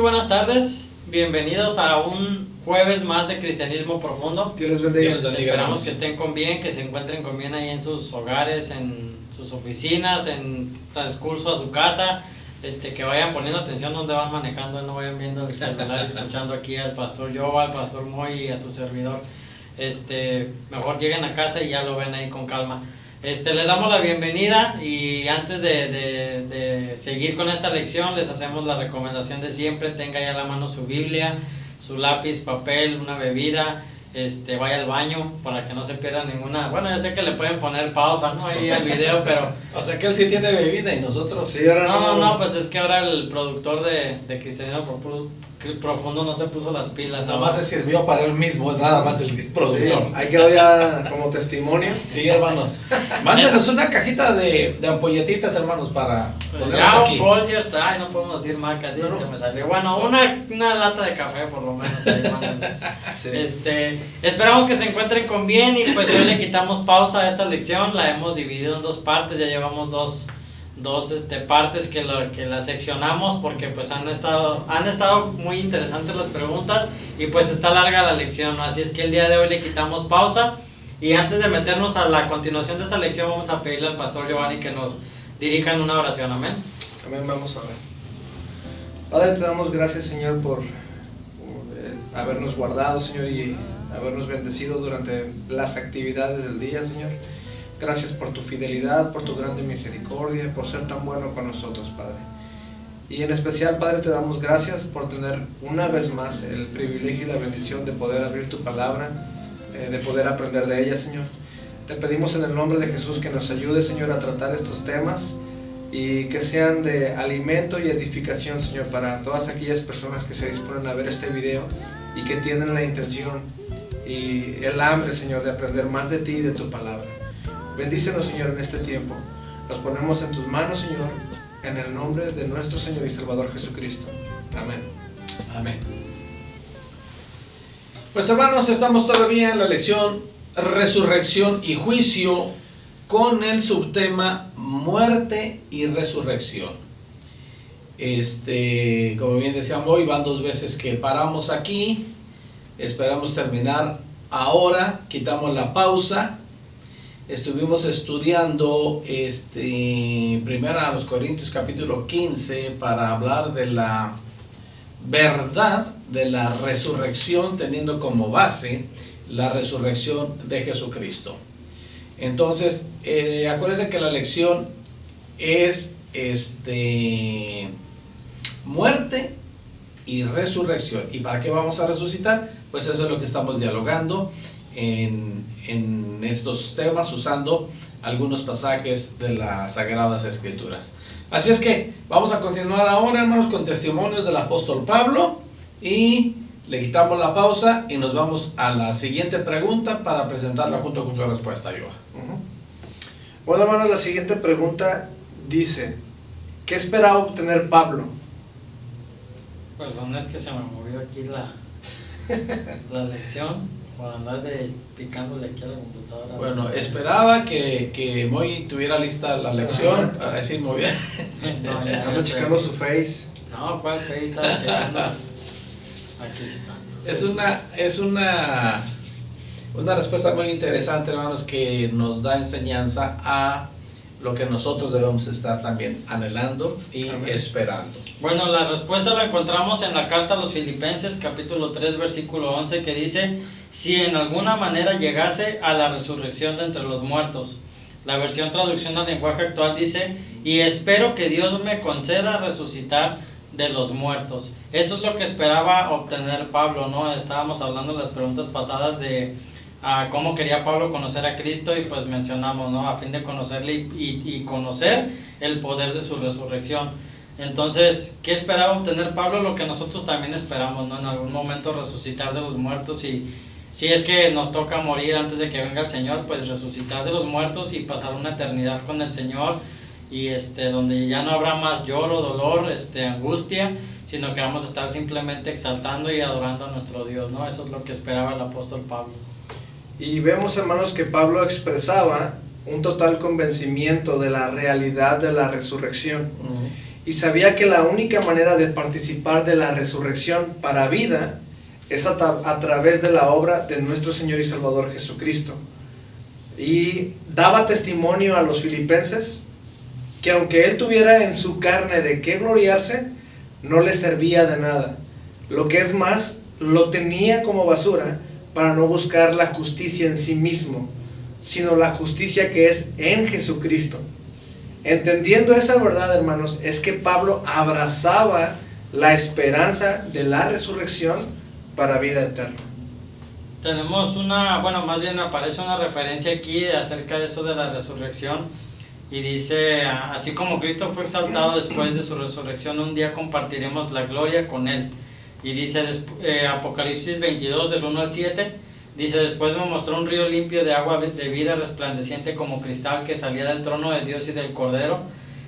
buenas tardes. Bienvenidos a un jueves más de Cristianismo Profundo. Dios les bendiga. Esperamos que estén con bien, que se encuentren con bien ahí en sus hogares, en sus oficinas, en transcurso a su casa. Que vayan poniendo atención donde van manejando, no vayan viendo el celular escuchando aquí al pastor Joe, al pastor Moy y a su servidor. Mejor lleguen a casa y ya lo ven ahí con calma. Les damos la bienvenida y antes de seguir con esta lección les hacemos la recomendación de siempre: tenga ya a la mano su Biblia, su lápiz, papel, una bebida, vaya al baño para que no se pierda ninguna. Bueno, yo sé que le pueden poner pausa, ¿no? Ahí al video, pero o sea que él sí tiene bebida y nosotros sí, ahora no, pues es que ahora el productor de Cristianismo Profundo no se puso las pilas. Nada más se sirvió para él mismo, nada más el productor. Sí, ahí quedó ya como testimonio. Sí, hermanos. Mándenos una cajita de ampolletitas, hermanos, para ponernos ya aquí. Un Folgers, no podemos decir marcas, sí, se me salió. Bueno, una lata de café por lo menos ahí, Sí. Esperamos que se encuentren con bien y pues hoy le quitamos pausa a esta lección. La hemos dividido en dos partes, ya llevamos dos partes que la seccionamos porque pues han estado muy interesantes las preguntas y pues está larga la lección, ¿no? Así es que el día de hoy le quitamos pausa y antes de meternos a la continuación de esta lección vamos a pedirle al pastor Giovanni que nos dirija en una oración. Amén. Amén, vamos a ver. Padre, te damos gracias, Señor, por habernos guardado, Señor, y habernos bendecido durante las actividades del día, Señor. Gracias por tu fidelidad, por tu grande misericordia, por ser tan bueno con nosotros, Padre. Y en especial, Padre, te damos gracias por tener una vez más el privilegio y la bendición de poder abrir tu palabra, de poder aprender de ella, Señor. Te pedimos en el nombre de Jesús que nos ayude, Señor, a tratar estos temas y que sean de alimento y edificación, Señor, para todas aquellas personas que se disponen a ver este video y que tienen la intención y el hambre, Señor, de aprender más de ti y de tu palabra. Bendícenos, Señor, en este tiempo. Nos ponemos en tus manos, Señor, en el nombre de nuestro Señor y Salvador Jesucristo. Amén. Amén. Pues hermanos, estamos todavía en la lección Resurrección y Juicio con el subtema Muerte y Resurrección. Como bien decíamos, hoy van 2 veces que paramos aquí. Esperamos terminar ahora, quitamos la pausa. Estuvimos estudiando primero a los Corintios capítulo 15 para hablar de la verdad de la resurrección, teniendo como base la resurrección de Jesucristo. Entonces, acuérdense que la lección es muerte y resurrección. ¿Y para qué vamos a resucitar? Pues eso es lo que estamos dialogando en estos temas, usando algunos pasajes de las Sagradas Escrituras. Así es que vamos a continuar ahora, hermanos, con testimonios del apóstol Pablo, y le quitamos la pausa y nos vamos a la siguiente pregunta para presentarla junto con su respuesta, Joa. Bueno, hermanos, la siguiente pregunta dice: ¿qué esperaba obtener Pablo? Perdón, es que se me movió aquí la lección por andar picándole aquí a la computadora. Bueno, esperaba que Moy tuviera lista la lección para decir muy bien. No, ya Ando checando su face. No, ¿cuál face estaba checando? Aquí está. Es una respuesta muy interesante, hermanos, que nos da enseñanza a lo que nosotros debemos estar también anhelando y esperando. Bueno, la respuesta la encontramos en la carta a los Filipenses, capítulo 3, versículo 11, que dice: si en alguna manera llegase a la resurrección de entre los muertos. La versión traducción al lenguaje actual dice: y espero que Dios me conceda resucitar de los muertos. Eso es lo que esperaba obtener Pablo, ¿no? Estábamos hablando en las preguntas pasadas de cómo quería Pablo conocer a Cristo, y pues mencionamos, ¿no? A fin de conocerle y conocer el poder de su resurrección. Entonces, ¿qué esperaba obtener Pablo? Lo que nosotros también esperamos, ¿no? En algún momento resucitar de los muertos, y si es que nos toca morir antes de que venga el Señor, pues resucitar de los muertos y pasar una eternidad con el Señor, y donde ya no habrá más lloro, dolor, angustia, sino que vamos a estar simplemente exaltando y adorando a nuestro Dios, ¿no? Eso es lo que esperaba el apóstol Pablo. Y vemos, hermanos, que Pablo expresaba un total convencimiento de la realidad de la resurrección. y sabía que la única manera de participar de la resurrección para vida es a través de la obra de nuestro Señor y Salvador Jesucristo. Y daba testimonio a los filipenses que aunque él tuviera en su carne de qué gloriarse, no le servía de nada. Lo que es más, lo tenía como basura para no buscar la justicia en sí mismo, sino la justicia que es en Jesucristo. Entendiendo esa verdad, hermanos, es que Pablo abrazaba la esperanza de la resurrección para vida eterna. Tenemos más bien aparece una referencia aquí acerca de eso de la resurrección, y dice, así como Cristo fue exaltado después de su resurrección, un día compartiremos la gloria con él. Y dice Apocalipsis 22 del 1 al 7, dice, después me mostró un río limpio de agua de vida resplandeciente como cristal que salía del trono de Dios y del Cordero.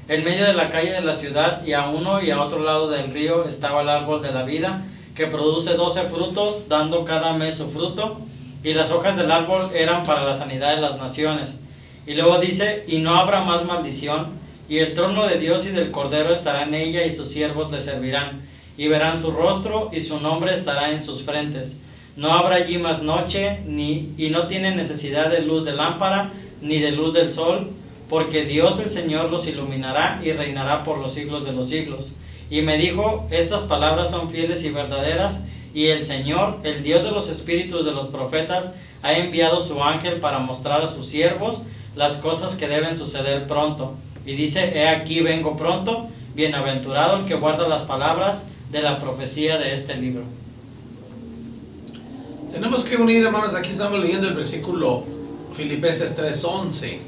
En medio de la calle de la ciudad, y a uno y a otro lado del río, estaba el árbol de la vida, que produce 12 frutos, dando cada mes su fruto, y las hojas del árbol eran para la sanidad de las naciones. Y luego dice, y no habrá más maldición, y el trono de Dios y del Cordero estará en ella, y sus siervos le servirán, y verán su rostro, y su nombre estará en sus frentes. No habrá allí más noche, y no tienen necesidad de luz de lámpara, ni de luz del sol, porque Dios el Señor los iluminará, y reinará por los siglos de los siglos. Y me dijo, estas palabras son fieles y verdaderas, y el Señor, el Dios de los espíritus de los profetas, ha enviado su ángel para mostrar a sus siervos las cosas que deben suceder pronto. Y dice, he aquí vengo pronto, bienaventurado el que guarda las palabras de la profecía de este libro. Tenemos que unir, hermanos, aquí estamos leyendo el versículo Filipenses 3:11,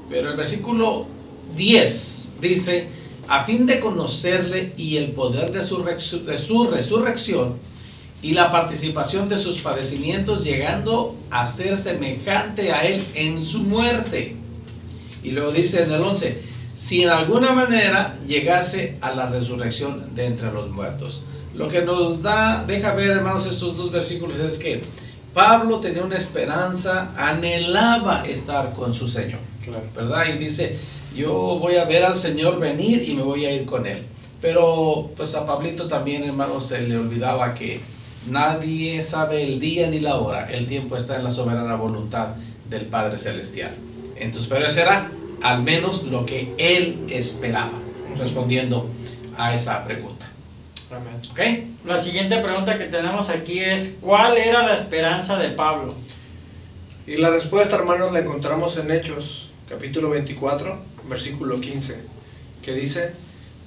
pero el versículo 10 dice, a fin de conocerle y el poder de su resurrección y la participación de sus padecimientos, llegando a ser semejante a él en su muerte. Y luego dice en el 11, si en alguna manera llegase a la resurrección de entre los muertos. Lo que nos deja ver, hermanos, estos dos versículos es que Pablo tenía una esperanza, anhelaba estar con su Señor, Claro. ¿verdad? Y dice, yo voy a ver al Señor venir y me voy a ir con él. Pero pues a Pablito también, hermanos, se le olvidaba que nadie sabe el día ni la hora. El tiempo está en la soberana voluntad del Padre Celestial. Entonces, pero eso era al menos lo que él esperaba, respondiendo a esa pregunta. Amén. ¿Ok? La siguiente pregunta que tenemos aquí es, ¿cuál era la esperanza de Pablo? Y la respuesta, hermanos, la encontramos en Hechos, capítulo 24, versículo 15, que dice,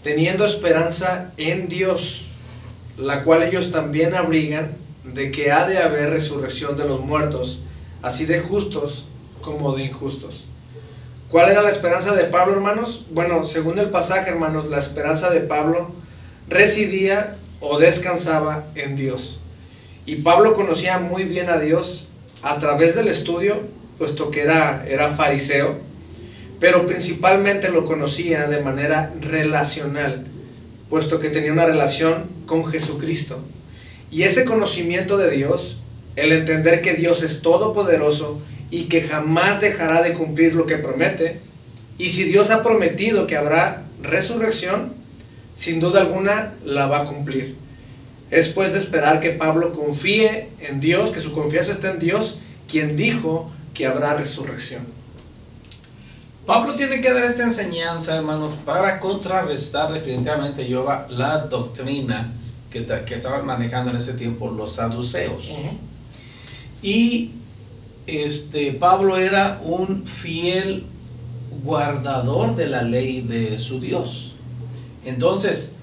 teniendo esperanza en Dios, la cual ellos también abrigan, de que ha de haber resurrección de los muertos, así de justos como de injustos. ¿Cuál era la esperanza de Pablo, hermanos? Bueno, según el pasaje, hermanos, la esperanza de Pablo residía o descansaba en Dios. Y Pablo conocía muy bien a Dios a través del estudio, puesto que era fariseo, pero principalmente lo conocía de manera relacional, puesto que tenía una relación con Jesucristo. Y ese conocimiento de Dios, el entender que Dios es todopoderoso y que jamás dejará de cumplir lo que promete, y si Dios ha prometido que habrá resurrección, sin duda alguna la va a cumplir. Es pues de esperar que Pablo confíe en Dios, que su confianza esté en Dios, quien dijo que habrá resurrección. Pablo tiene que dar esta enseñanza, hermanos, para contrarrestar definitivamente la doctrina que estaban manejando en ese tiempo los saduceos. Y Pablo era un fiel guardador de la ley de su Dios. Entonces,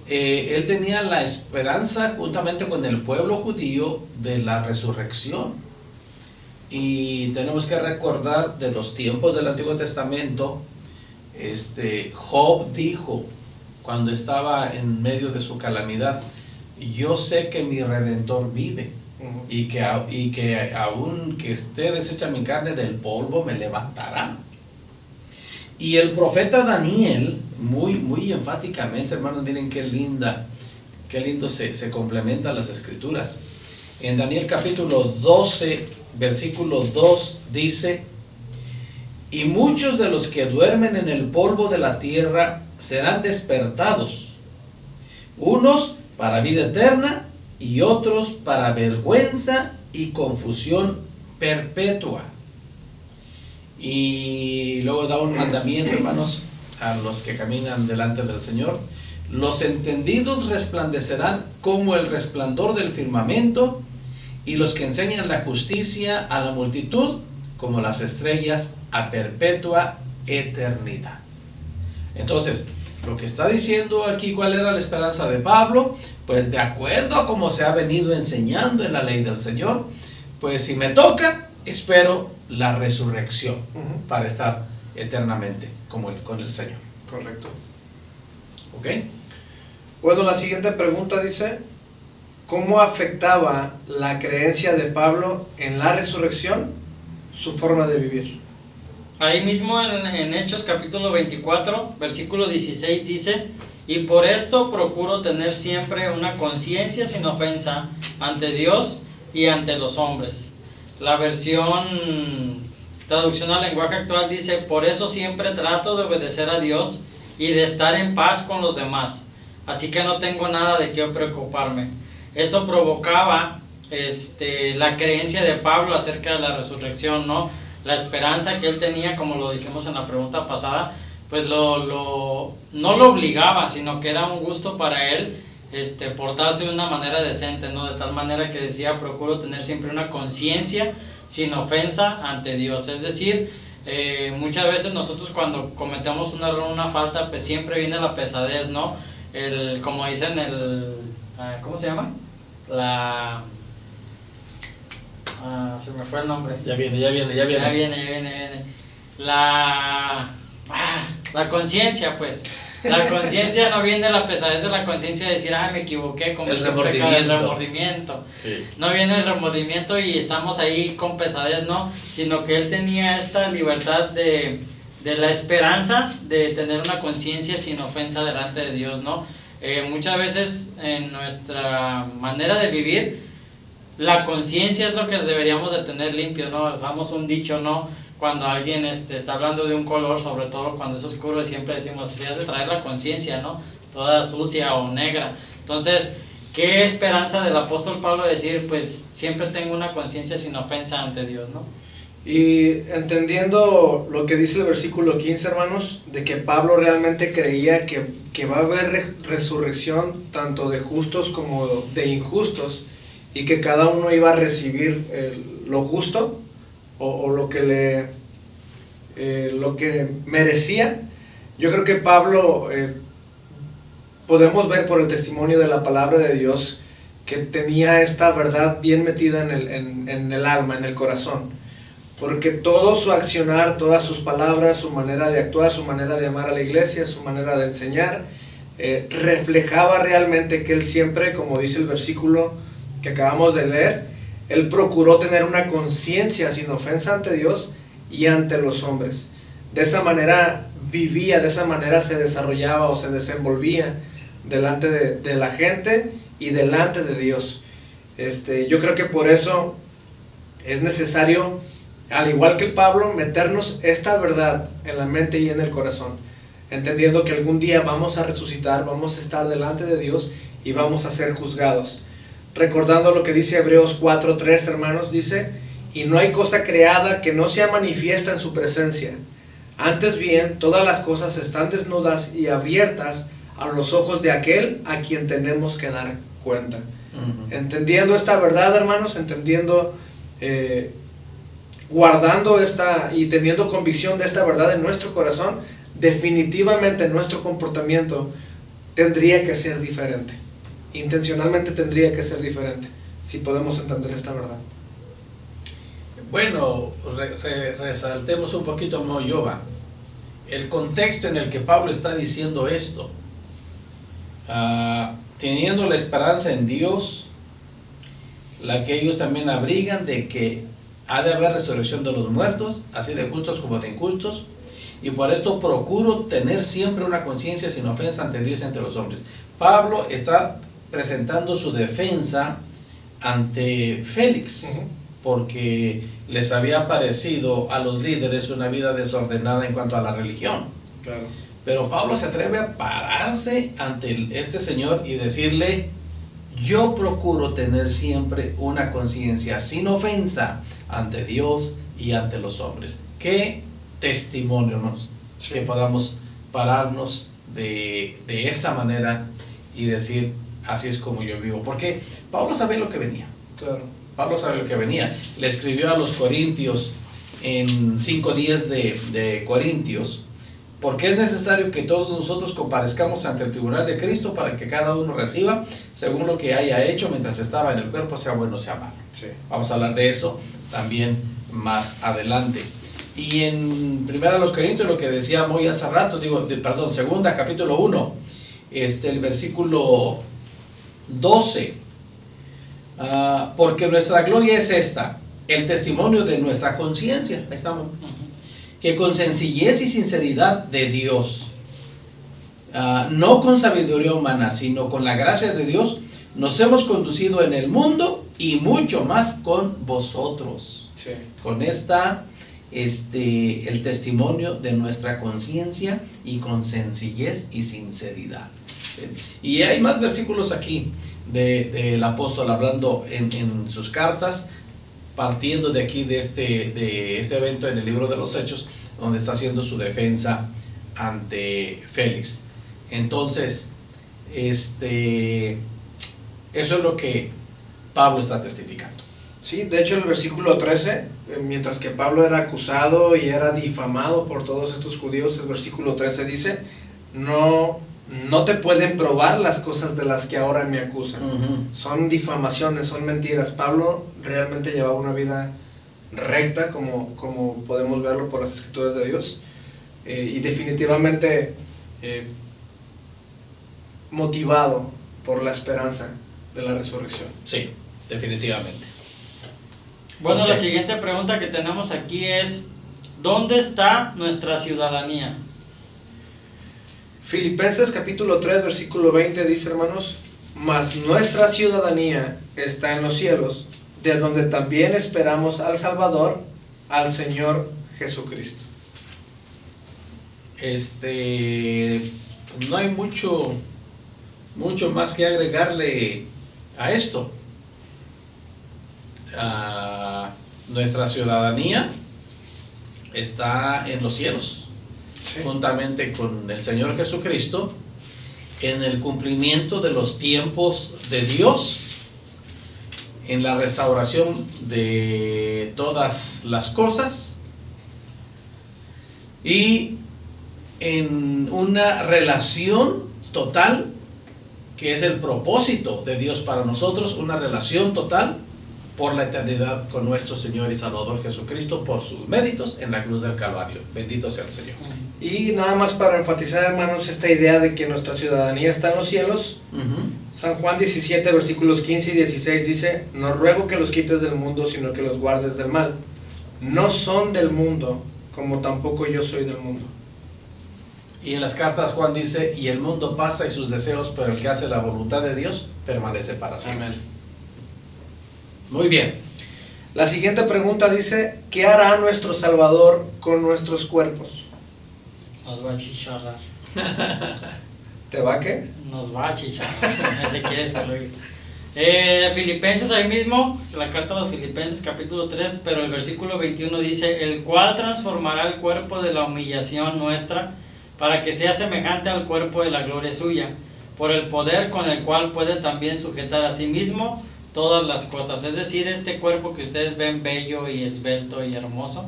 él tenía la esperanza juntamente con el pueblo judío de la resurrección. Y tenemos que recordar de los tiempos del Antiguo Testamento, Job dijo cuando estaba en medio de su calamidad, yo sé que mi Redentor vive, y que aun que esté deshecha mi carne, del polvo me levantará. Y el profeta Daniel, muy enfáticamente, hermanos, miren qué lindo se complementan las escrituras. En Daniel capítulo 12, versículo 2 dice, y muchos de los que duermen en el polvo de la tierra serán despertados, unos para vida eterna y otros para vergüenza y confusión perpetua. Y luego da un mandamiento, hermanos, a los que caminan delante del Señor: los entendidos resplandecerán como el resplandor del firmamento, y los que enseñan la justicia a la multitud como las estrellas a perpetua eternidad. Entonces, lo que está diciendo aquí, ¿cuál era la esperanza de Pablo? Pues de acuerdo a cómo se ha venido enseñando en la ley del Señor, pues si me toca, espero la resurrección para estar eternamente con el Señor. Correcto. ¿Ok? Bueno, la siguiente pregunta dice: ¿cómo afectaba la creencia de Pablo en la resurrección su forma de vivir? Ahí mismo en Hechos capítulo 24, versículo 16 dice: y por esto procuro tener siempre una conciencia sin ofensa ante Dios y ante los hombres. La versión traducción al lenguaje actual dice: por eso siempre trato de obedecer a Dios y de estar en paz con los demás, así que no tengo nada de qué preocuparme. Eso provocaba la creencia de Pablo acerca de la resurrección, ¿no? La esperanza que él tenía, como lo dijimos en la pregunta pasada, pues no lo obligaba, sino que era un gusto para él portarse de una manera decente, ¿no? De tal manera que decía: procuro tener siempre una conciencia sin ofensa ante Dios. Es decir, muchas veces nosotros cuando cometemos un error, una falta, pues siempre viene la pesadez, ¿no? Como dicen, ¿cómo se llama? Se me fue el nombre. Ya viene. La conciencia, pues. La conciencia no viene la pesadez de la conciencia de decir: me equivoqué, cometí un pecado, el remordimiento. Sí. No viene el remordimiento y estamos ahí con pesadez, no, sino que él tenía esta libertad de la esperanza de tener una conciencia sin ofensa delante de Dios, ¿no? Muchas veces en nuestra manera de vivir, la conciencia es lo que deberíamos de tener limpio, ¿no? Usamos un dicho, ¿no? Cuando alguien está hablando de un color, sobre todo cuando es oscuro, siempre decimos: se hace traer la conciencia, ¿no? Toda sucia o negra. Entonces, qué esperanza del apóstol Pablo decir: pues siempre tengo una conciencia sin ofensa ante Dios, ¿no? Y entendiendo lo que dice el versículo 15, hermanos, de que Pablo realmente creía que va a haber resurrección tanto de justos como de injustos, y que cada uno iba a recibir lo justo o lo que merecía. Yo creo que Pablo, podemos ver por el testimonio de la palabra de Dios, que tenía esta verdad bien metida en el alma, en el corazón, porque todo su accionar, todas sus palabras, su manera de actuar, su manera de amar a la iglesia, su manera de enseñar, reflejaba realmente que él siempre, como dice el versículo que acabamos de leer, él procuró tener una conciencia sin ofensa ante Dios y ante los hombres. De esa manera vivía, de esa manera se desarrollaba o se desenvolvía delante de la gente y delante de Dios. Yo creo que por eso es necesario, al igual que Pablo, meternos esta verdad en la mente y en el corazón, entendiendo que algún día vamos a resucitar, vamos a estar delante de Dios y vamos a ser juzgados. Recordando lo que dice Hebreos 4:3, hermanos, dice: y no hay cosa creada que no sea manifiesta en su presencia. Antes bien, todas las cosas están desnudas y abiertas a los ojos de aquel a quien tenemos que dar cuenta. Entendiendo esta verdad, hermanos, guardando esta y teniendo convicción de esta verdad en nuestro corazón, definitivamente nuestro comportamiento tendría que ser diferente. Intencionalmente tendría que ser diferente, si podemos entender esta verdad. Bueno, resaltemos un poquito, Moyoba, el contexto en el que Pablo está diciendo esto. Teniendo la esperanza en Dios, la que ellos también abrigan de que ha de haber resurrección de los muertos, así de justos como de injustos, y por esto procuro tener siempre una conciencia sin ofensa ante Dios y ante los hombres. Pablo está presentando su defensa ante Félix, porque les había parecido a los líderes una vida desordenada en cuanto a la religión. Claro. Pero Pablo se atreve a pararse ante este señor y decirle: yo procuro tener siempre una conciencia sin ofensa ante Dios y ante los hombres. Qué testimonio, hermanos, Sí. que podamos pararnos de esa manera y decir: así es como yo vivo. Porque Pablo sabía lo que venía. Claro. Pablo sabe lo que venía. Le escribió a los Corintios en 5:10 de Corintios: porque es necesario que todos nosotros comparezcamos ante el tribunal de Cristo, para que cada uno reciba según lo que haya hecho mientras estaba en el cuerpo, sea bueno o sea malo. Sí. Vamos a hablar de eso también más adelante. Y en 1 Corintios, lo que decía muy hace rato, segunda, capítulo 1, el versículo 12. Porque nuestra gloria es esta, el testimonio de nuestra conciencia. Ahí estamos. Que con sencillez y sinceridad de Dios, no con sabiduría humana, sino con la gracia de Dios, nos hemos conducido en el mundo, y mucho más con vosotros. Sí. Con el testimonio de nuestra conciencia, y con sencillez y sinceridad. Y hay más versículos aquí del apóstol hablando en sus cartas, partiendo de aquí de este evento en el libro de los Hechos, donde está haciendo su defensa ante Félix. Entonces, eso es lo que Pablo está testificando. Sí, de hecho el versículo 13, mientras que Pablo era acusado y era difamado por todos estos judíos, el versículo 13 dice: no te pueden probar las cosas de las que ahora me acusan. Son difamaciones, son mentiras. Pablo realmente llevaba una vida recta, como podemos verlo por las escrituras de Dios, y definitivamente motivado por la esperanza de la resurrección. Sí, definitivamente. Bueno, Ok. la siguiente pregunta que tenemos aquí es: ¿dónde está nuestra ciudadanía? Filipenses capítulo 3 versículo 20 dice, hermanos: mas nuestra ciudadanía está en los cielos, de donde también esperamos al Salvador, al Señor Jesucristo. No hay mucho más que agregarle a esto. Nuestra ciudadanía está en los cielos, Sí. juntamente con el Señor Jesucristo, en el cumplimiento de los tiempos de Dios, en la restauración de todas las cosas, y en una relación total, que es el propósito de Dios para nosotros, una relación total por la eternidad con nuestro Señor y Salvador Jesucristo, por sus méritos en la cruz del Calvario. Bendito sea el Señor. Y nada más para enfatizar, hermanos, esta idea de que nuestra ciudadanía está en los cielos, San Juan 17 versículos 15 y 16 dice: no ruego que los quites del mundo, sino que los guardes del mal. No son del mundo, como tampoco yo soy del mundo. Y en las cartas Juan dice: y el mundo pasa y sus deseos, pero el que hace la voluntad de Dios permanece para siempre. Amén. Muy bien. La siguiente pregunta dice: ¿qué hará nuestro Salvador con nuestros cuerpos? Nos va a chicharrar. ¿Te va a qué? Nos va a chicharrar. Ese quiere excluir. Filipenses, ahí mismo, la carta a los Filipenses, capítulo 3, pero el versículo 21 dice: el cual transformará el cuerpo de la humillación nuestra, para que sea semejante al cuerpo de la gloria suya, por el poder con el cual puede también sujetar a sí mismo todas las cosas. Es decir, este cuerpo que ustedes ven bello y esbelto y hermoso,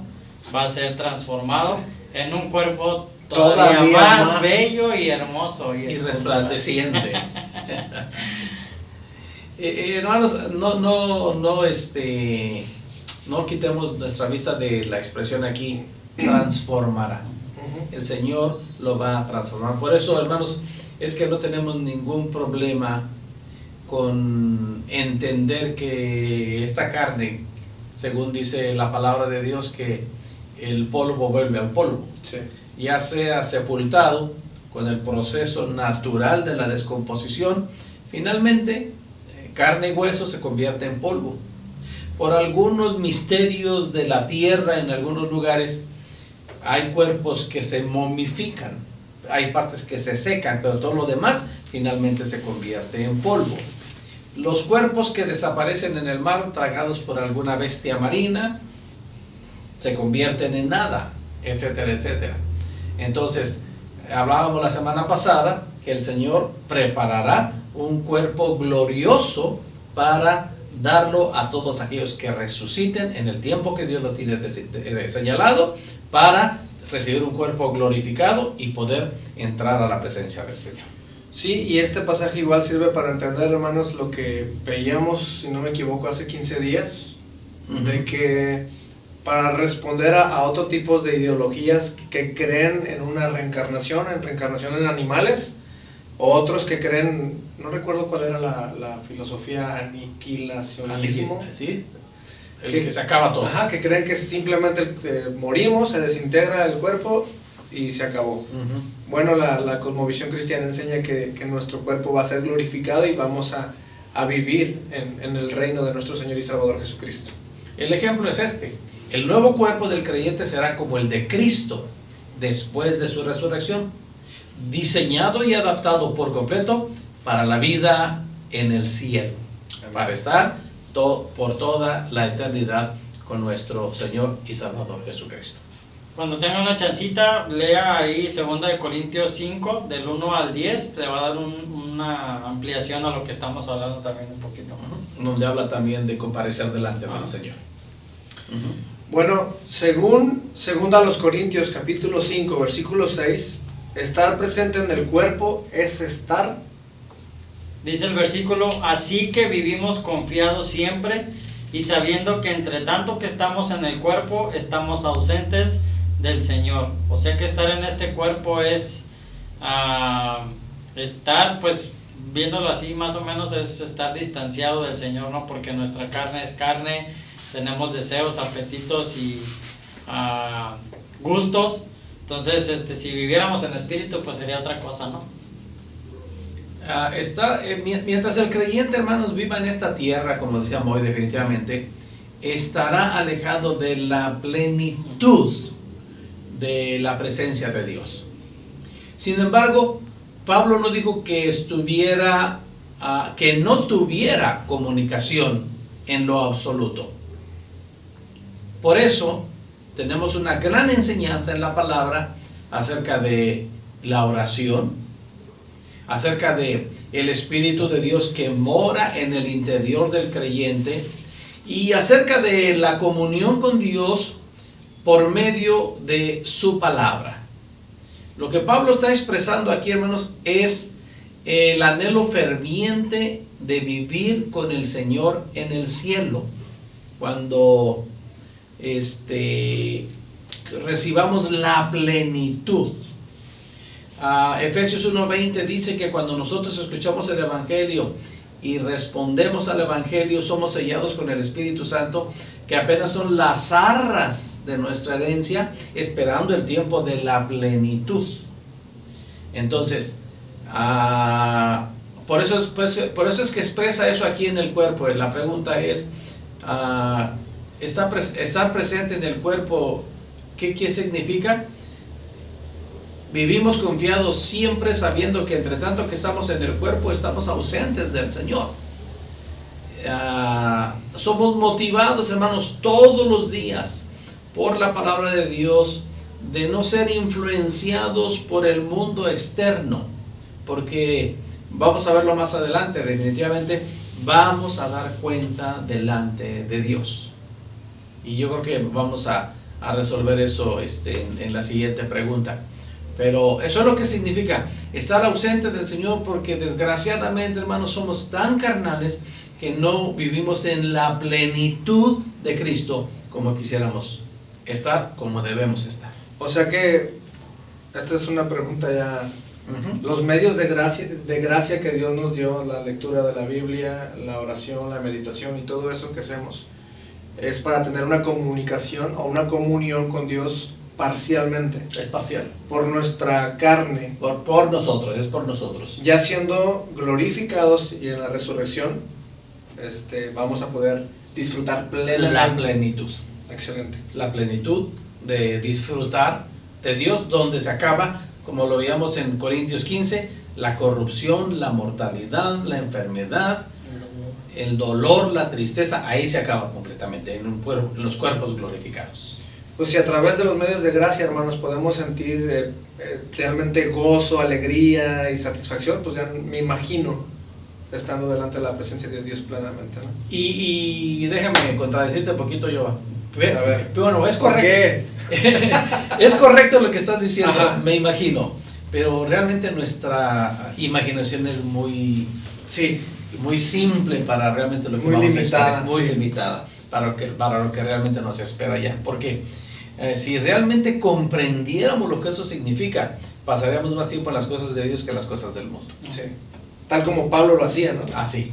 va a ser transformado en un cuerpo todavía más bello y hermoso y resplandeciente. Hermanos, no quitemos nuestra vista de la expresión aquí: transformará. El Señor lo va a transformar. Por eso, hermanos, es que no tenemos ningún problema con entender que esta carne, según dice la palabra de Dios, que el polvo vuelve al polvo. Sí. Ya sea sepultado con el proceso natural de la descomposición, finalmente carne y hueso se convierte en polvo. Por algunos misterios de la tierra, en algunos lugares hay cuerpos que se momifican, hay partes que se secan, pero todo lo demás finalmente se convierte en polvo. Los cuerpos que desaparecen en el mar, tragados por alguna bestia marina, se convierten en nada, etcétera, etcétera. Entonces, hablábamos la semana pasada que el Señor preparará un cuerpo glorioso para darlo a todos aquellos que resuciten en el tiempo que Dios lo tiene señalado, para recibir un cuerpo glorificado y poder entrar a la presencia del Señor. Sí, y este pasaje igual sirve para entender, hermanos, lo que veíamos, si no me equivoco, hace 15 días, de que para responder a otro tipo de ideologías que creen en una reencarnación en animales, o otros que creen, no recuerdo cuál era la filosofía, aniquilacionismo. ¿Sí? Que se acaba todo. Ajá, que creen que simplemente morimos, se desintegra el cuerpo y se acabó. Bueno, la cosmovisión cristiana enseña que nuestro cuerpo va a ser glorificado y vamos a vivir en el reino de nuestro Señor y Salvador Jesucristo. El ejemplo es este: el nuevo cuerpo del creyente será como el de Cristo después de su resurrección, diseñado y adaptado por completo para la vida en el cielo, para estar por toda la eternidad con nuestro Señor y Salvador Jesucristo. Cuando tenga una chancita, lea ahí 2 de Corintios 5, del 1 al 10, te va a dar una ampliación a lo que estamos hablando también un poquito más. Donde habla también de comparecer delante del Señor. Bueno, según a los Corintios capítulo 5, versículo 6, estar presente en el cuerpo es estar. Dice el versículo: así que vivimos confiados siempre y sabiendo que entre tanto que estamos en el cuerpo, estamos ausentes del Señor. O sea que estar en este cuerpo es estar, pues viéndolo así más o menos, es estar distanciado del Señor, ¿no? Porque nuestra carne es carne, tenemos deseos, apetitos y gustos. Entonces, si viviéramos en espíritu, pues sería otra cosa, ¿no? Mientras el creyente, hermanos, viva en esta tierra, como decíamos hoy, definitivamente estará alejado de la plenitud de la presencia de Dios. Sin embargo, Pablo no dijo que que no tuviera comunicación en lo absoluto. Por eso tenemos una gran enseñanza en la palabra acerca de la oración, acerca de el Espíritu de Dios que mora en el interior del creyente, y acerca de la comunión con Dios por medio de su palabra. Lo que Pablo está expresando aquí, hermanos, es el anhelo ferviente de vivir con el Señor en el cielo, cuando recibamos la plenitud. Efesios 1:20 dice que cuando nosotros escuchamos el Evangelio y respondemos al Evangelio, somos sellados con el Espíritu Santo, que apenas son las arras de nuestra herencia, esperando el tiempo de la plenitud. Entonces, por eso es que expresa eso aquí en el cuerpo. La pregunta es, estar presente en el cuerpo, ¿qué significa? Vivimos confiados siempre, sabiendo que entre tanto que estamos en el cuerpo, estamos ausentes del Señor. Somos motivados, hermanos, todos los días por la palabra de Dios, de no ser influenciados por el mundo externo, porque vamos a verlo más adelante, definitivamente vamos a dar cuenta delante de Dios. Y yo creo que vamos a resolver eso en la siguiente pregunta. Pero eso es lo que significa estar ausente del Señor, porque desgraciadamente, hermanos, somos tan carnales que no vivimos en la plenitud de Cristo como quisiéramos estar, como debemos estar. O sea que esta es una pregunta ya. Los medios de gracia que Dios nos dio, la lectura de la Biblia, la oración, la meditación y todo eso que hacemos, es para tener una comunicación o una comunión con Dios parcialmente. Es parcial. Por nuestra carne. Por nosotros, es por nosotros. Ya siendo glorificados y en la resurrección, vamos a poder disfrutar plenamente. La plenitud. Excelente. La plenitud de disfrutar de Dios, donde se acaba como lo veíamos en Corintios 15, la corrupción, la mortalidad, la enfermedad, el dolor, la tristeza, ahí se acaba completamente en los cuerpos glorificados. Pues si a través de los medios de gracia, hermanos, podemos sentir realmente gozo, alegría y satisfacción, pues ya me imagino estando delante de la presencia de Dios plenamente, ¿no? Y déjame contradecirte un poquito, Joa. A ver. Bueno, es ¿Por correcto. qué? Es correcto lo que estás diciendo, Ajá. me imagino, pero realmente nuestra imaginación es muy simple para realmente lo que Muy vamos limitada, a esperar, muy sí. limitada para lo que realmente nos espera ya. Porque si realmente comprendiéramos lo que eso significa, pasaríamos más tiempo en las cosas de Dios que en las cosas del mundo. Sí. Tal como Pablo lo hacía, ¿no? Así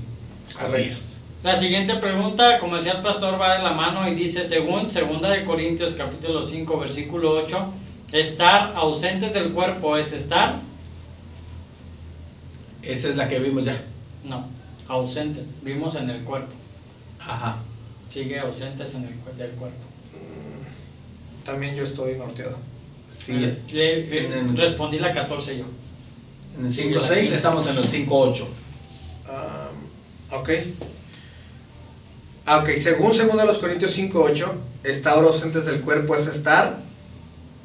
Correcto. es. La siguiente pregunta, como decía el pastor, va de la mano y dice, según 2 de Corintios capítulo 5 versículo 8, estar ausentes del cuerpo es estar, Esa es la que vimos ya. no, ausentes, vimos en el cuerpo, Ajá. sigue ausentes en del cuerpo. También yo estoy norteado. Sí, Respondí la 14 yo. en el 5.6 estamos en el 5.8. Ok. Ok, según 2 Corintios 5:8, estar ausentes del cuerpo es estar,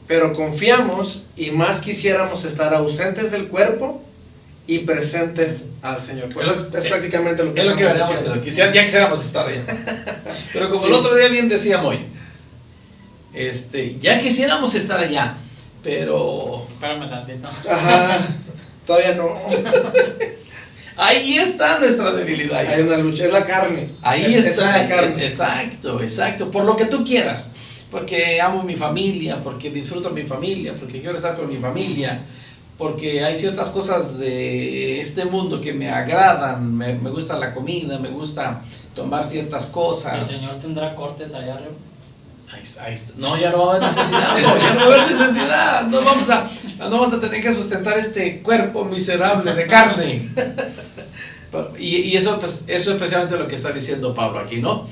pero confiamos y más quisiéramos estar ausentes del cuerpo y presentes al Señor. Pues es prácticamente lo que Es lo que estamos veníamos diciendo. ya quisiéramos estar allá. Pero como Sí. el otro día bien decíamos hoy, ya quisiéramos estar allá, pero Espérame tantito. Ajá, todavía no. ahí está nuestra debilidad. Hay una lucha, es la carne. Ahí Es está, la carne. exacto, por lo que tú quieras, porque amo mi familia, porque disfruto mi familia, porque quiero estar con mi familia, porque hay ciertas cosas de este mundo que me agradan, me gusta la comida, me gusta tomar ciertas El cosas. Señor tendrá cortes allá arriba. Ahí está. No, ya no va a haber necesidad, ya no va a haber necesidad, no vamos a tener que sustentar este cuerpo miserable de carne. Y eso, pues, eso es precisamente lo que está diciendo Pablo aquí, ¿no?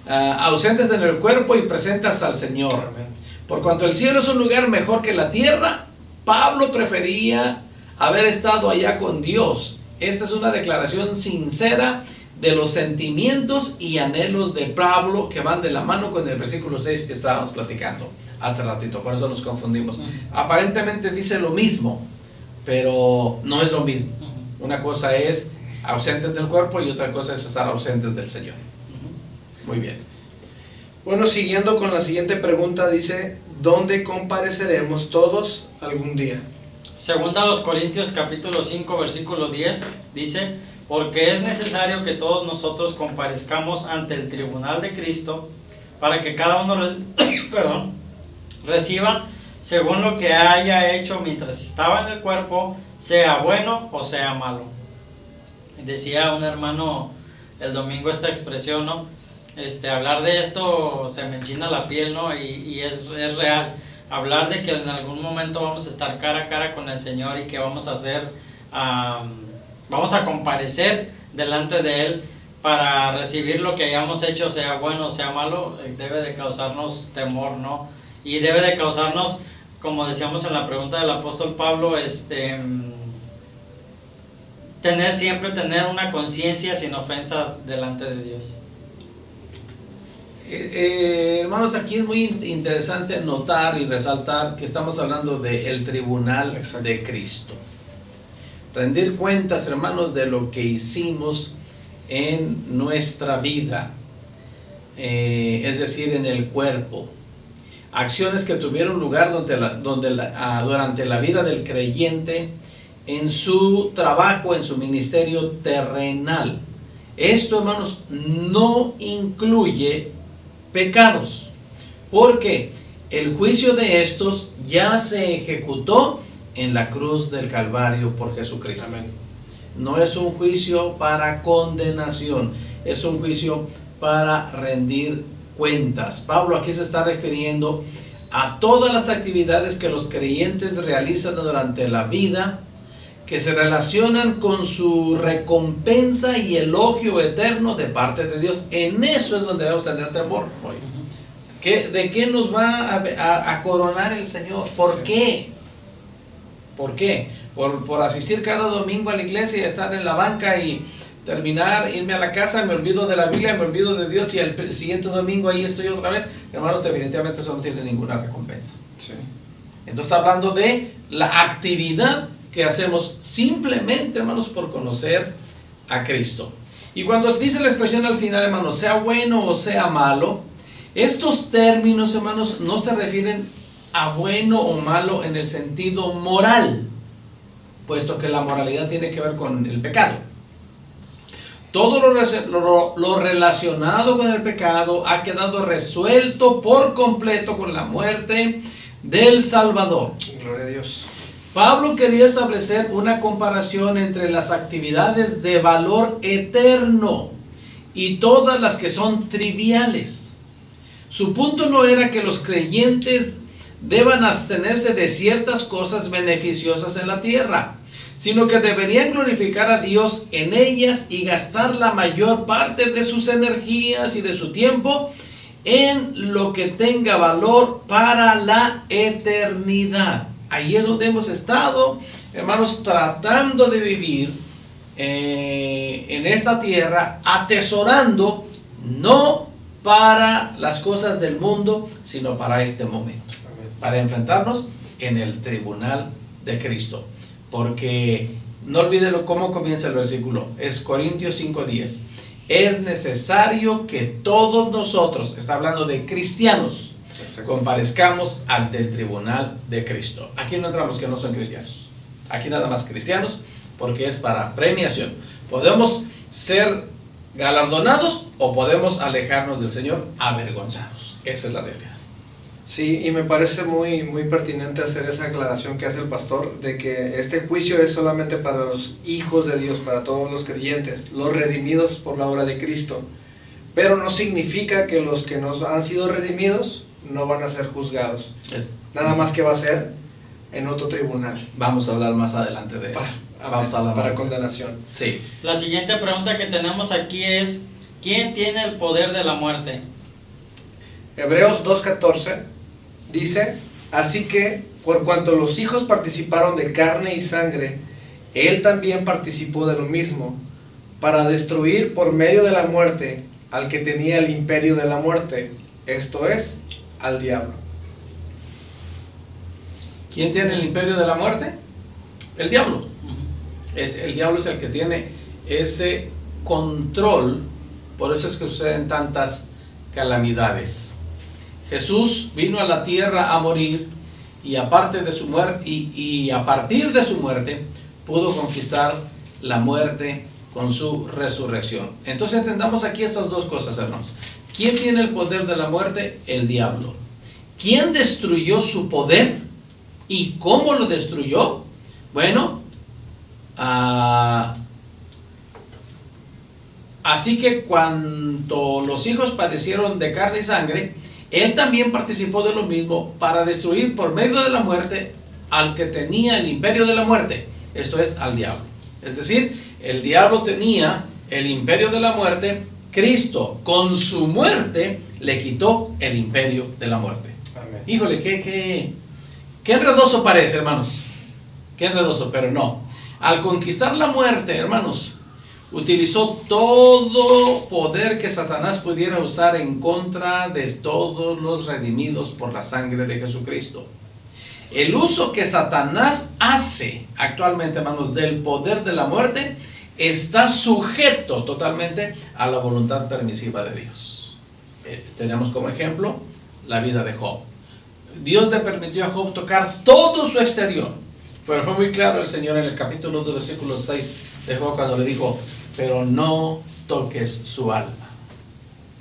Ausentes en el cuerpo y presentes al Señor. Amén. Por cuanto el cielo es un lugar mejor que la tierra, Pablo prefería haber estado allá con Dios. Esta es una declaración sincera de los sentimientos y anhelos de Pablo que van de la mano con el versículo 6 que estábamos platicando hace ratito, por eso nos confundimos. Aparentemente dice lo mismo, pero no es lo mismo. Una cosa es ausentes del cuerpo y otra cosa es estar ausentes del Señor. Muy bien. Bueno, siguiendo con la siguiente pregunta, dice, ¿dónde compareceremos todos algún día? Segunda a los Corintios capítulo 5 versículo 10 dice, porque es necesario que todos nosotros comparezcamos ante el tribunal de Cristo para que cada uno reciba según lo que haya hecho mientras estaba en el cuerpo, sea bueno o sea malo. Decía un hermano el domingo esta expresión, ¿no? Hablar de esto se me enchina la piel, ¿no? Y es real. Hablar de que en algún momento vamos a estar cara a cara con el Señor y que vamos a hacer, vamos a comparecer delante de Él para recibir lo que hayamos hecho, sea bueno o sea malo, debe de causarnos temor, ¿no? Y debe de causarnos, como decíamos en la pregunta del apóstol Pablo, tener una conciencia sin ofensa delante de Dios. Hermanos, aquí es muy interesante notar y resaltar que estamos hablando del tribunal de Cristo. Rendir cuentas, hermanos, de lo que hicimos en nuestra vida, es decir, en el cuerpo. Acciones que tuvieron lugar durante la vida del creyente, en su trabajo, en su ministerio terrenal. Esto, hermanos, no incluye pecados, porque el juicio de estos ya se ejecutó en la cruz del Calvario por Jesucristo. Amén. No es un juicio para condenación, es un juicio para rendir cuentas. Pablo aquí se está refiriendo a todas las actividades que los creyentes realizan durante la vida, que se relacionan con su recompensa y elogio eterno de parte de Dios. En eso es donde debemos tener temor hoy. ¿De qué nos va a coronar el Señor? ¿Por qué? ¿Por qué? Por asistir cada domingo a la iglesia y estar en la banca y terminar, irme a la casa, me olvido de la Biblia, me olvido de Dios y el siguiente domingo ahí estoy otra vez. Hermanos, definitivamente eso no tiene ninguna recompensa. Sí. Entonces está hablando de la actividad que hacemos simplemente, hermanos, por conocer a Cristo. Y cuando dice la expresión al final, hermanos, sea bueno o sea malo, estos términos, hermanos, no se refieren a bueno o malo en el sentido moral, puesto que la moralidad tiene que ver con el pecado. Todo lo relacionado con el pecado ha quedado resuelto por completo con la muerte del Salvador. Gloria a Dios. Pablo quería establecer una comparación entre las actividades de valor eterno y todas las que son triviales. Su punto no era que los creyentes deban abstenerse de ciertas cosas beneficiosas en la tierra, sino que deberían glorificar a Dios en ellas y gastar la mayor parte de sus energías y de su tiempo en lo que tenga valor para la eternidad. Ahí es donde hemos estado, hermanos, tratando de vivir en esta tierra, atesorando no para las cosas del mundo, sino para este momento, para enfrentarnos en el tribunal de Cristo. Porque no olviden cómo comienza el versículo, es Corintios 5:10. Es necesario que todos nosotros, está hablando de cristianos, comparezcamos ante el tribunal de Cristo. Aquí no entramos que no son cristianos, aquí nada más cristianos, porque es para premiación. Podemos ser galardonados o podemos alejarnos del Señor avergonzados. Esa es la realidad. Sí, y me parece muy, muy pertinente hacer esa aclaración que hace el pastor, de que este juicio es solamente para los hijos de Dios, para todos los creyentes, los redimidos por la obra de Cristo. Pero no significa que los que no han sido redimidos no van a ser juzgados. Nada más que va a ser en otro tribunal. Vamos a hablar más adelante de eso. Vamos a hablar para condenación. Sí. La siguiente pregunta que tenemos aquí es: ¿quién tiene el poder de la muerte? Hebreos 2:14 dice: así que por cuanto los hijos participaron de carne y sangre, él también participó de lo mismo, para destruir por medio de la muerte al que tenía el imperio de la muerte, esto es, al diablo. ¿Quién tiene el imperio de la muerte? El diablo. El diablo es el que tiene ese control. Por eso es que suceden tantas calamidades. Jesús vino a la tierra a morir y aparte de su muerte y a partir de su muerte pudo conquistar la muerte con su resurrección. Entonces entendamos aquí estas dos cosas, hermanos. ¿Quién tiene el poder de la muerte? El diablo. ¿Quién destruyó su poder? ¿Y cómo lo destruyó? Bueno, así que cuando los hijos padecieron de carne y sangre, él también participó de lo mismo para destruir por medio de la muerte al que tenía el imperio de la muerte, esto es, al diablo. Es decir, el diablo tenía el imperio de la muerte. Cristo con su muerte le quitó el imperio de la muerte. Amén. Híjole, qué enredoso parece, hermanos. Qué enredoso, pero no. Al conquistar la muerte, hermanos, utilizó todo poder que Satanás pudiera usar en contra de todos los redimidos por la sangre de Jesucristo. El uso que Satanás hace actualmente, hermanos, del poder de la muerte está sujeto totalmente a la voluntad permisiva de Dios. Tenemos como ejemplo la vida de Job. Dios le permitió a Job tocar todo su exterior, pero fue muy claro el Señor en el capítulo 2, versículo 6 de Job cuando le dijo: pero no toques su alma.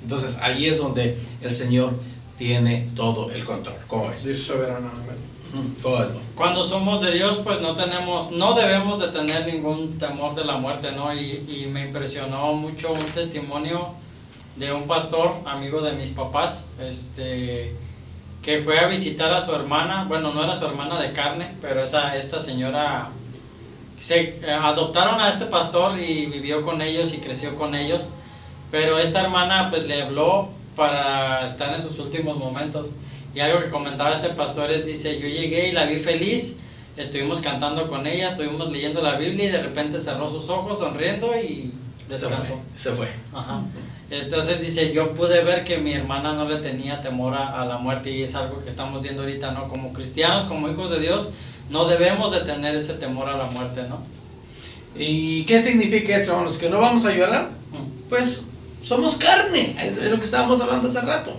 Entonces ahí es donde el Señor tiene todo el control. ¿Cómo es? Dios soberano. Todo. Cuando somos de Dios, pues no debemos de tener ningún temor de la muerte, ¿no? Y me impresionó mucho un testimonio de un pastor, amigo de mis papás, que fue a visitar a su hermana. Bueno, no era su hermana de carne, pero esta señora adoptaron a este pastor y vivió con ellos y creció con ellos, pero esta hermana pues le habló para estar en sus últimos momentos. Y algo que comentaba este pastor dice: yo llegué y la vi feliz, estuvimos cantando con ella, estuvimos leyendo la Biblia y de repente cerró sus ojos sonriendo y descansó. Se fue. Ajá. Entonces dice, yo pude ver que mi hermana no le tenía temor a la muerte, y es algo que estamos viendo ahorita, ¿no? Como cristianos, como hijos de Dios, no debemos de tener ese temor a la muerte, ¿no? ¿Y qué significa esto, hermanos? ¿Que no vamos a llorar? Pues somos carne, es lo que estábamos hablando hace rato.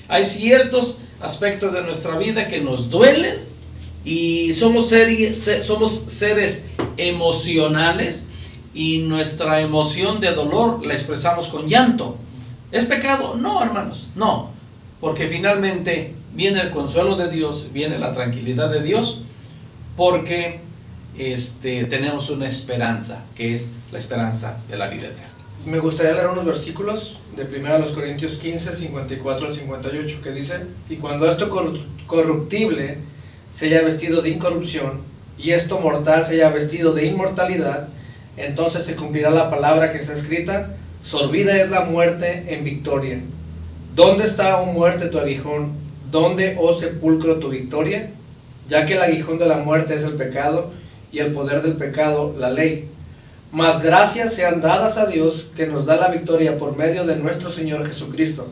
Hay ciertos aspectos de nuestra vida que nos duelen y somos seres emocionales, y nuestra emoción de dolor la expresamos con llanto. ¿Es pecado? No, hermanos, no, porque finalmente viene el consuelo de Dios, viene la tranquilidad de Dios, porque tenemos una esperanza, que es la esperanza de la vida eterna. Me gustaría leer unos versículos de 1 Corintios 15, 54 al 58, que dice: y cuando esto corruptible se haya vestido de incorrupción, y esto mortal se haya vestido de inmortalidad, entonces se cumplirá la palabra que está escrita: sorbida es la muerte en victoria. ¿Dónde está, oh muerte, tu aguijón? ¿Dónde, oh sepulcro, tu victoria? Ya que el aguijón de la muerte es el pecado, y el poder del pecado la ley. Mas gracias sean dadas a Dios, que nos da la victoria por medio de nuestro Señor Jesucristo.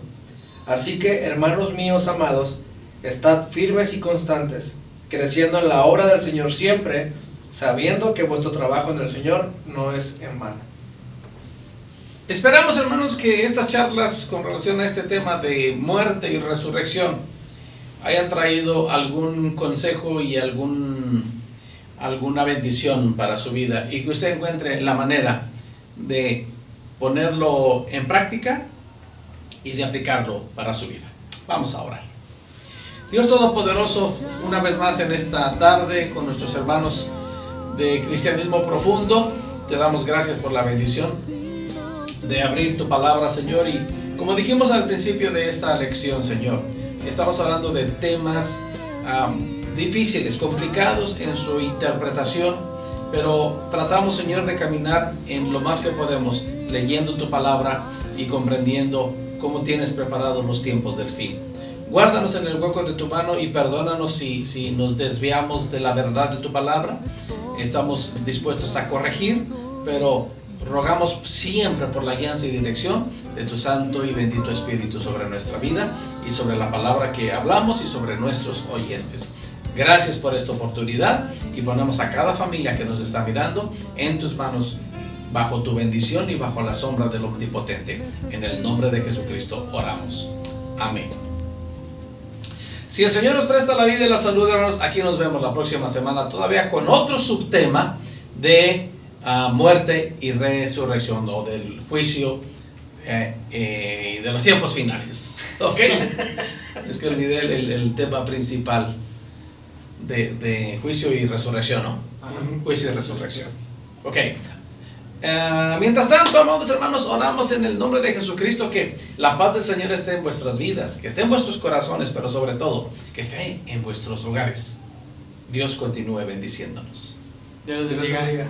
Así que, hermanos míos amados, estad firmes y constantes, creciendo en la obra del Señor siempre, sabiendo que vuestro trabajo en el Señor no es en vano. Esperamos, hermanos, que estas charlas con relación a este tema de muerte y resurrección hayan traído algún consejo y alguna bendición para su vida, y que usted encuentre la manera de ponerlo en práctica y de aplicarlo para su vida. Vamos a orar. Dios Todopoderoso, una vez más en esta tarde con nuestros hermanos de Cristianismo Profundo, te damos gracias por la bendición de abrir tu palabra, Señor, y como dijimos al principio de esta lección, Señor, estamos hablando de temas difíciles, complicados en su interpretación, pero tratamos, Señor, de caminar en lo más que podemos, leyendo tu palabra y comprendiendo cómo tienes preparados los tiempos del fin. Guárdanos en el hueco de tu mano y perdónanos si nos desviamos de la verdad de tu palabra. Estamos dispuestos a corregir, pero rogamos siempre por la guianza y dirección de tu Santo y bendito Espíritu sobre nuestra vida y sobre la palabra que hablamos y sobre nuestros oyentes. Gracias por esta oportunidad, y ponemos a cada familia que nos está mirando en tus manos, bajo tu bendición y bajo la sombra del Omnipotente. En el nombre de Jesucristo oramos. Amén. Si el Señor nos presta la vida y la salud, hermanos, aquí nos vemos la próxima semana, todavía con otro subtema de muerte y resurrección, o del juicio y de los tiempos finales. ¿Ok? Es que olvidé el tema principal de juicio y resurrección, ¿no? Juicio y resurrección. Ok. Mientras tanto, amados hermanos, oramos en el nombre de Jesucristo, que la paz del Señor esté en vuestras vidas, que esté en vuestros corazones, pero sobre todo, que esté en vuestros hogares. Dios continúe bendiciéndonos. Dios les bendiga.